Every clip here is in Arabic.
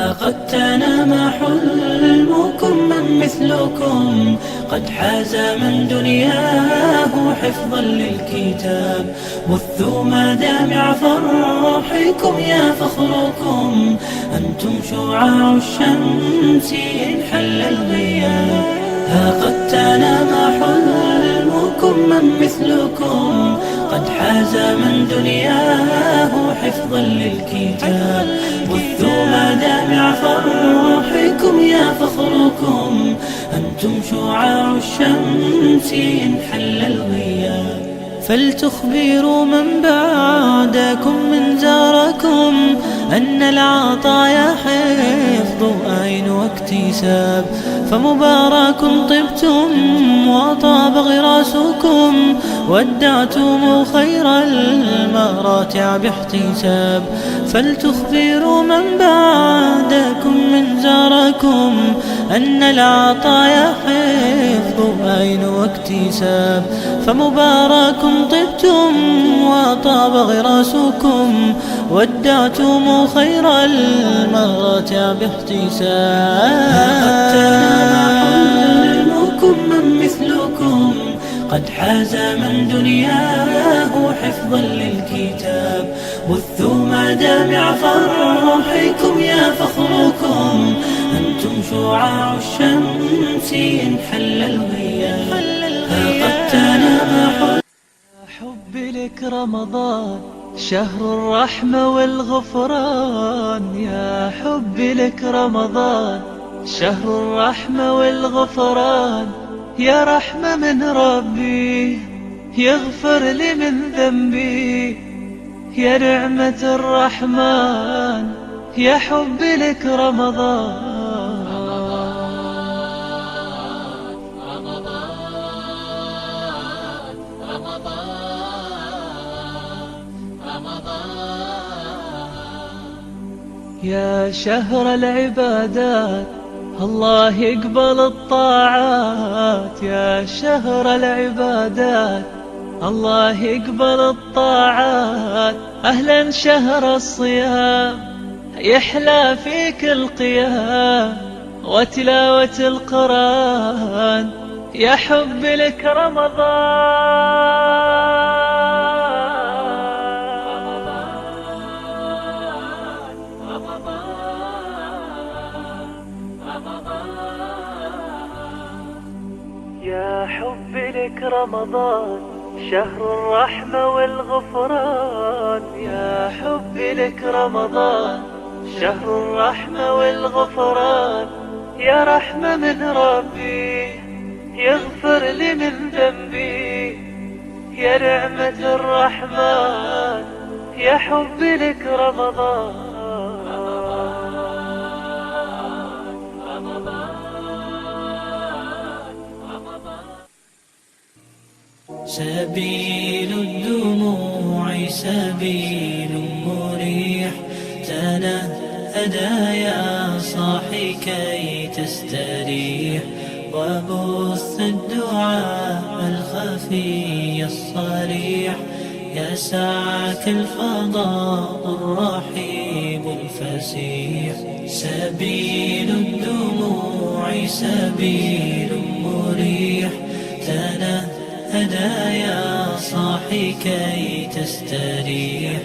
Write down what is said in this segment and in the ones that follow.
ها قد تنام حلمكم من مثلكم قد حاز من دنياه حفظا للكتاب. بثوا مدامع فرحكم يا فخركم، أنتم شعاع الشمس إن حل الغياب. ها قد تنام حلمكم من مثلكم قد حاز من دنياه حفظا للكتاب. بثوا مدامع فرحكم يا فخركم، أنتم شعاع الشمس إن حل الغياب. فلتخبروا من بعدكم من زاركم أن العطايا حفظ أين واكتساب. فمبارك طبتم وطاب غراسكم، ودعتم خير المراتع باحتساب. فلتخبروا من بعدكم من زاركم أن العطايا حفظ أين واكتساب. فمبارك طبتم وطاب غراسكم، ودعتم خير المراتع باحتساب. حلمكم من مثلكم قد حاز من دنياه حفظا للكتاب. بثوا مدامع فرحكم يا فخركم، أنتم شعاع الشمس إن حل الغياب. قد تنام حبي لك رمضان شهر الرحمة والغفران. يا حبي لك رمضان شهر الرحمة والغفران. يا رحمة من ربي يغفر لي من ذنبي، يا نعمة الرحمن يا حبي لك رمضان. يا شهر العبادات الله يقبل الطاعات. يا شهر العبادات الله يقبل الطاعات. أهلا شهر الصيام يحلى فيك القيام وتلاوة القرآن. يا حب لك رمضان. يا حبي لك رمضان شهر الرحمة والغفران. يا حبي لك رمضان شهر الرحمة والغفران. يا رحمة من ربي يغفر لي من ذنبي، يا نعمة الرحمن يا حبي لك رمضان. سبيل الدموع سبيل مريح، تنهدى يا صاحي كي تستريح، وبث الدعاء الخفي الصريح، يسعك الفضاء الرحيب الفسيح. سبيل الدموع سبيل مريح، تنهدى يا صاحي كي تستريح،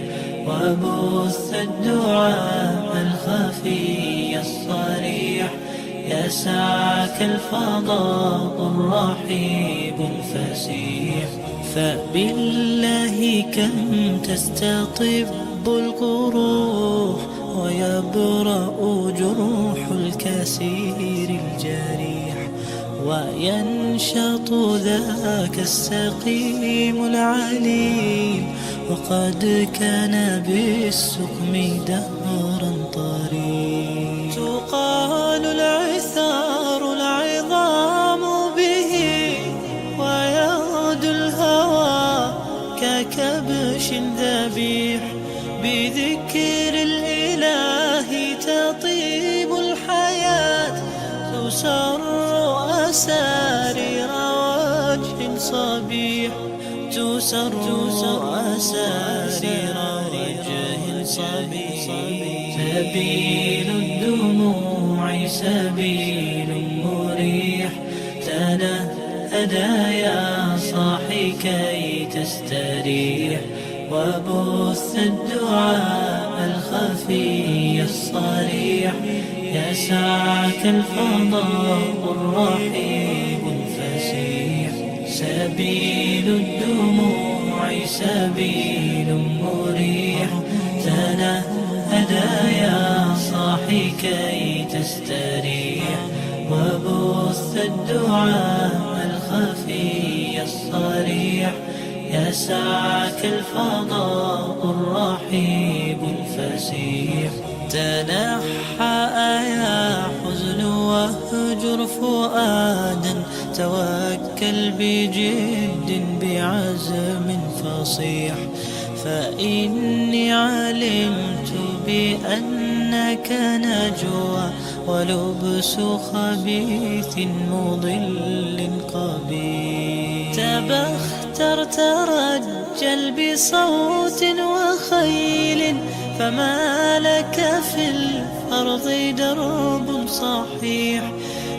وبث الدعاء الخفي الصريح، يسعك الفضاء الرحيب الفسيح. فبالله كم تستطب القروح، ويبرأ جروح الكسير الجريح، وينشط ذاك السقيم العليل، وقد كان بالسقم دهرا طريق. تقال العثار العظام به، ويغدو الهوى ككبش ذبيح، بذكر الإله تطيب الحياة، تسر أسارير وجه صبيح، تسر أسارير وجه صبيح. سبيل الدموع سبيل مريح، تنهدى يا صاحي كي تستريح، وبث الدعاء الخفي الصريح، يسعك الفضاء الرحيب الفسيح. سبيل الدموع سبيل مريح، تنهدى يا صاحي كي تستريح، وبث الدعاء الخفي الصريح، يسعك الفضاء الرحيب الفسيح. تنحى يا حزن واهجر فؤادا، توكل بجد بعزم فصيح، فإني علمت بأنك نجوى، ولبس خبيث مضل قبيح. تبختر ترجل بصوت وخيل، فما لك في الأرض درب صحيح.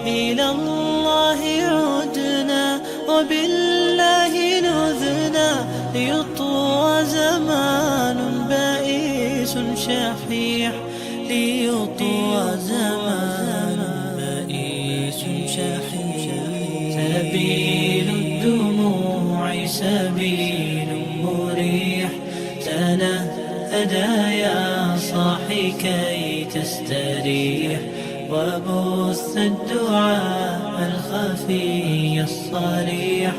إلى الله عدنا وبالله نذنا، ليطوى زمان بائس شحيح، ليطوى زمان بائس شحيح. سبيل الدموع سبيل مريح، تنهدى يا صاحي كي تستريح، وبث الدعاء الخفي الصريح،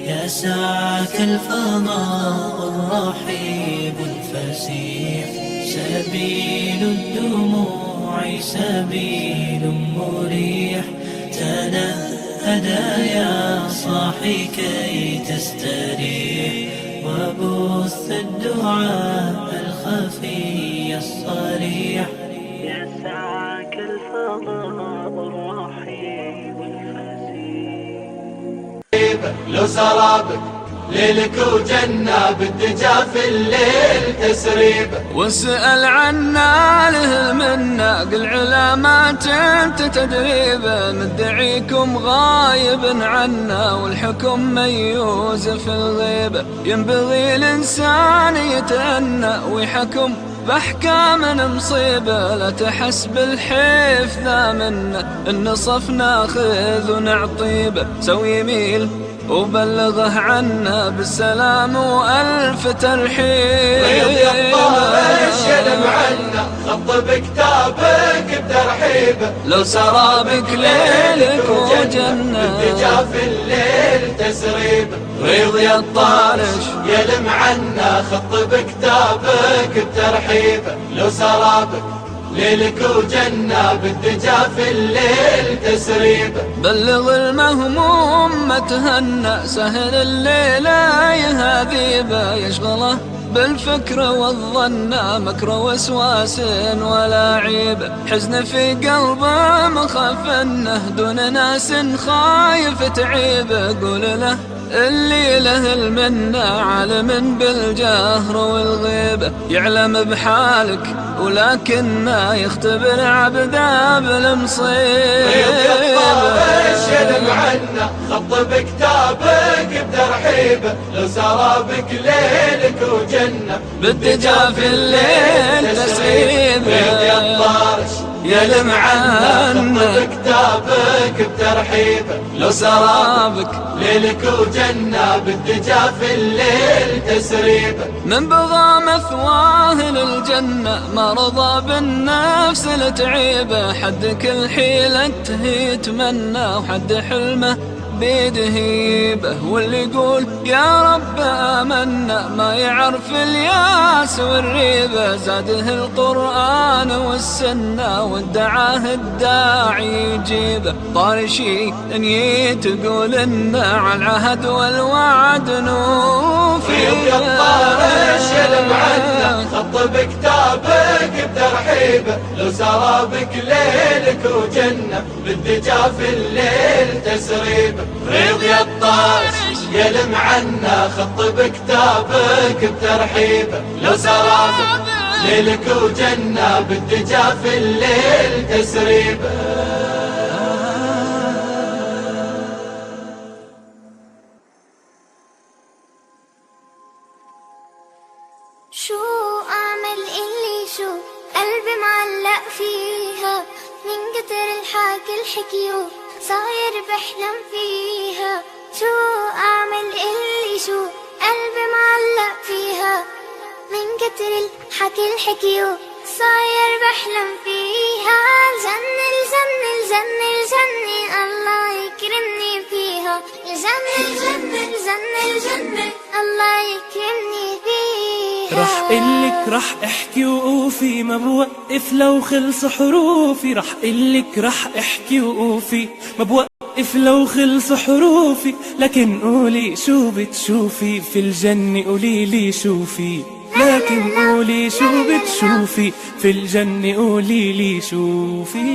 يسعك الفضاء الرحيب الفسيح. سبيل الدموع سبيل مريح، تنهدى يا صاحي كي تستريح، وبث الدعاء الخفي الصريح، يسعك الفضاء الرحيب الفسيح. لو سرابك ليلك وجنة، بالدجا في الليل تسريبه، واسأل عنا له منا، قل علامات انت تدريبه، مدعيكم غايب عنا، والحكم ميوز في الغيبة. ينبغي الإنسان يتأنى ويحكم بأحكام مصيبة، لا تحس بالحيف ذا منا، النصف ناخذ ونعطيبه. سوي يميل وبلغه عنا بالسلام وألف ترحيب. ريض الطارش يلم عنا، خط بكتابك بترحيبه، لو سرابك ليلك وجنة، بالدجا في الليل تسريبه. ريض يا الطارش يلم عنا، خط بكتابك بترحيبه، لو سرابك ليلك وجنة، بالدجا في الليل تسريبه. بلغ المهموم ما تهنى، سهل الليلة يهذيبه، يشغله بالفكر والظن، مكر وسواس ولا عيب. حزن في قلبه مخاف انه دون ناس خايف تعيبه. قول له اللي له المنة، عالم بالجهر والغيبة، يعلم بحالك ولكنه يختبر عبده بالمصيبة. يلم عنا، خط بكتابك بترحيبه، لو سرابك ليلك وجنة، بالدجا في الليل تسريبه. يلم عنا، خط بكتابك بترحيبه، لو سرابك ليلك وجنة، بالدجا في الليل تسريبه. من بغى مثواه للجنة، ما رضى بالنفس لتعيبه، حد كل حيلة يتمنى، وحد حلمه بيده هيبه. واللي يقول يا رب آمنا، ما يعرف الياس والريبة، زاده القرآن والسنة، وادعاه الداعي يجيبه. طارشي ان تقول إن على العهد والوعد نوفي. الطارش يلم عنا، خط بكتابك بترحيبه، لو سرابك ليلك وجنة، بالدجا في الليل تسريبه. ريض يا الطارش يلم عنا، خط بكتابك بترحيبه، لو سرابك ليلك وجنة بالدجا في الليل تسريبه. شو أعمل اللي شو قلبي معلق فيها، من كتر الحكي الحكيو صاير بحلم فيها. شو أعمل اللي شو قلبي معلق فيها، من كتر الحكي الحكيو صاير بحلم فيها. الجنة الجنة الجنة الجنة الله يكرمني فيها. الجنة الجنة الجنة الجنة الله يكرمني فيها. رح قلك رح احكي وقوفي ما بوقف لو خلص حروفي. رح قلك رح احكي وقوفي ما بوقف لو خلص حروفي. لكن قولي شو بتشوفي في الجنة، قوليلي شوفي. لكن قولي شو بتشوفي في الجنة، قوليلي شوفي.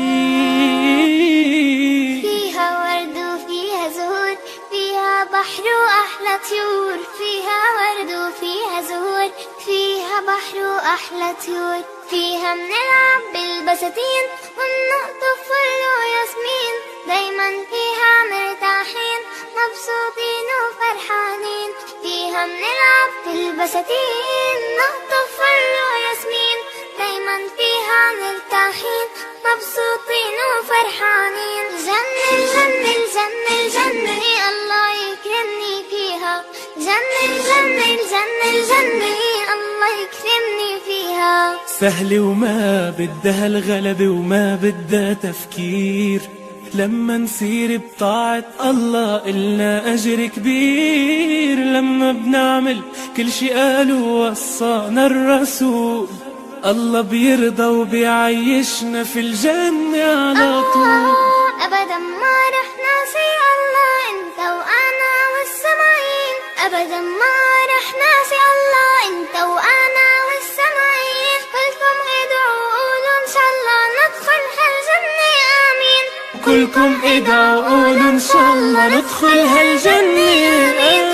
فيها ورد وفيها زهور، فيها بحر وأحلى طيور. فيها ورد وفيها زهور، فيها بحر وأحلى طيور. فيها منلعب بالبساتين ونقطف فل وياسمين. دايما فيها مرتاحين مبسوطين وفرحانين. فيها منلعب بالبساتين نقطف فل وياسمين. دايما فيها مرتاحين مبسوطين وفرحانين. الجنة الجنة الجنة الجنة الله يكرمني فيها. الجنة الجنة الجنة الجنة الله يكرمني فيها. سهلة وما بدها الغلبة وما بدها تفكير. لما نسير بطاعة الله إلنا أجر كبير. لما بنعمل كل شي قالوا وصانا الرسول، الله بيرضى وبيعيشنا في الجنة على طول. أبدا ما رح ناسي الله أنت وأنا والسماعين. أبدا ما رح ناسي الله أنت وأنا والسماعين. كلكم ادعوا قولوا إن شاء الله ندخل هالجنة آمين. كلكم ادعوا قولوا إن شاء الله ندخل هالجنة آمين.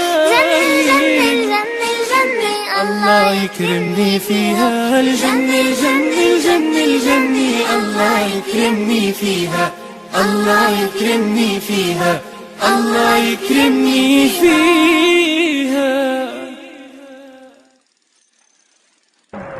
الله يكرمني فيها. الجنة الجنة الجنة الجنة الله يكرمني فيها. الله يكرمني فيها. الله يكرمني فيها.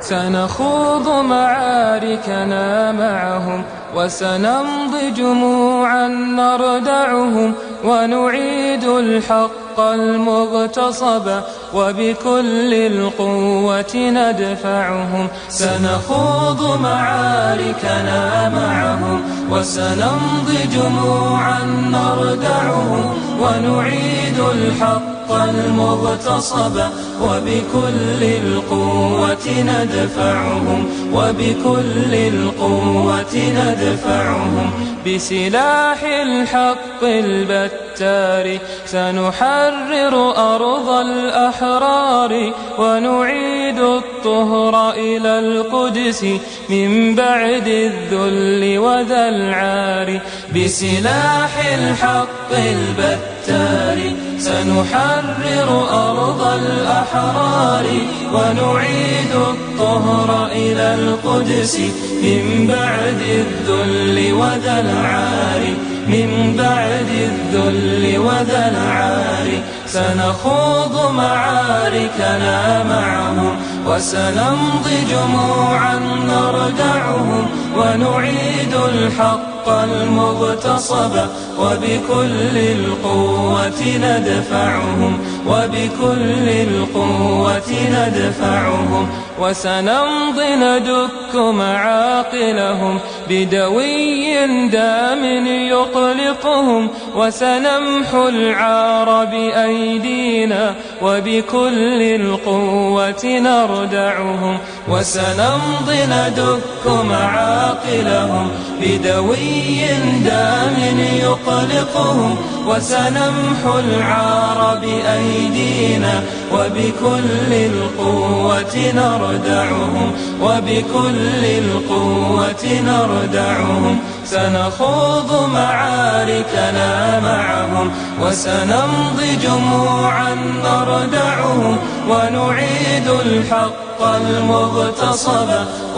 سنخوض معاركنا معهم وسنمضي جموعا نردعهم ونعيد الحق المغتصب وبكل القوة ندفعهم. سنخوض معاركنا معهم وسنمضي جموعا نردعهم ونعيد الحق المغتصب وبكل القوة ندفعهم. وبكل القوة ندفعهم. بسلاح الحق البتار سنحرر أرض الأحرار ونعيد الطهر إلى القدس من بعد الذل وذا العار. بسلاح الحق البتار سنحرر أرض الأحرار ونعيد الطهر إلى القدس من بعد الذل وذا العار. من بعد الذل وذا العار. سنخوض معاركنا معهم وسنمضي جموعا نردعهم ونعيد الحق المغتصب وبكل القوة ندفعهم. وبكل القوة ندفعهم. وسنمضي ندك معاقلهم بدوي دام يقلقهم. وسنمحو العار بأيدينا وبكل القوة نردعهم. وسنمضي ندك معاقلهم بدوي دام يقلقهم. وسنمحو العار بأيدينا وبكل القوة نردعهم. وبكل القوة نردعهم. سنخوض معاركنا معهم وسنمضي جموعا نردعهم ونعيد الحق المغتصب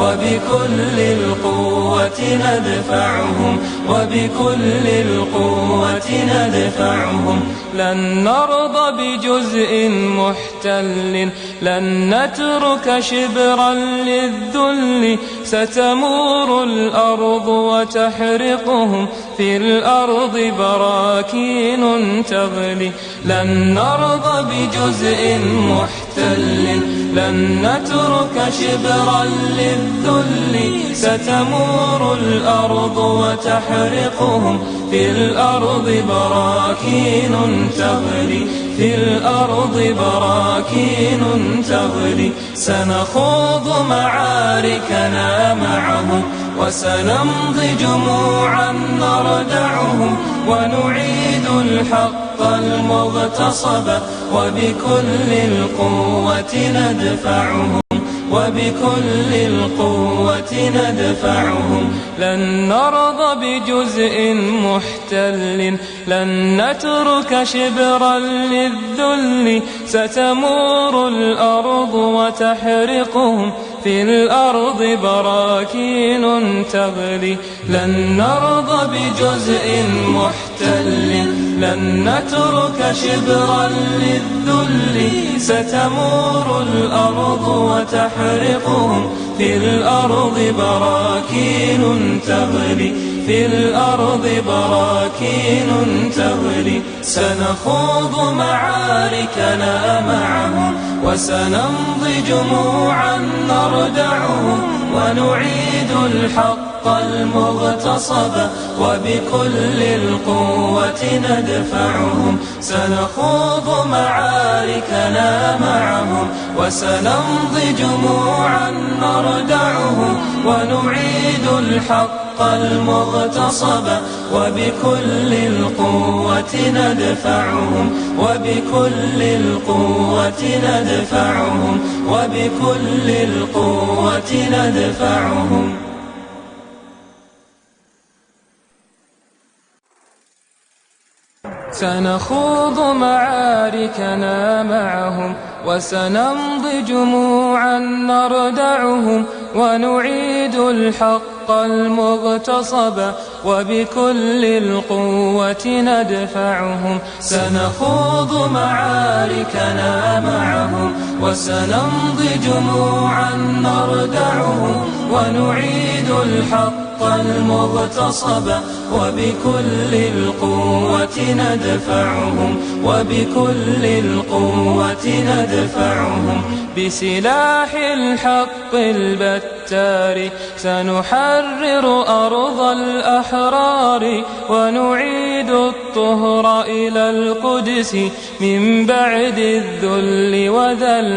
وبكل القوة ندفعهم وبكل القوة ندفعهم. لن نرضى بجزء محتل، لن نترك شبرا للذل، ستمور الأرض وتحرقهم، في الأرض براكين تغلي. لن نرضى بجزء محتل، لن نترك شبرا للذل، ستمور الأرض وتحرقهم، في الأرض براكين تغلي، في الأرض براكين تغلي. سنخوض معاركنا معهم وسنمضي جموعا نردعهم، ونعيد الحق المغتصب وبكل القوة ندفعهم وبكل القوة ندفعهم. لن نرضى بجزء محتل، لن نترك شبرا للذل، ستمور الأرض وتحرقهم، في الأرض براكين تغلي. لن نرضى بجزء محتل، لن نترك شبرا للذل، ستمور الأرض وتحرقهم، في الأرض براكين تغلي، في الأرض براكين تغلي. سنخوض معاركنا معهم وسنمضي جموعا نردعهم، ونعيد الحق المغتصب وبكل القوة ندفعهم. سنخوض معاركنا معهم وسنمضي جموعا نردعهم، ونعيد الحق المغتصب وبكل القوة ندفعهم وبكل القوة ندفعهم وبكل القوة ندفعهم. سنخوض معاركنا معهم وسنمضي جموعا نردعهم، ونعيد الحق المغتصب وبكل القوة ندفعهم. سنخوض معاركنا معهم وسنمضي جموعا نردعهم، ونعيد الحق المغتصب وبكل القوة ندفعهم وبكل القوة ندفعهم. بسلاح الحق البتار سنحرر أرض الأحرار، ونعيد الطهر إلى القدس من بعد الذل وذل.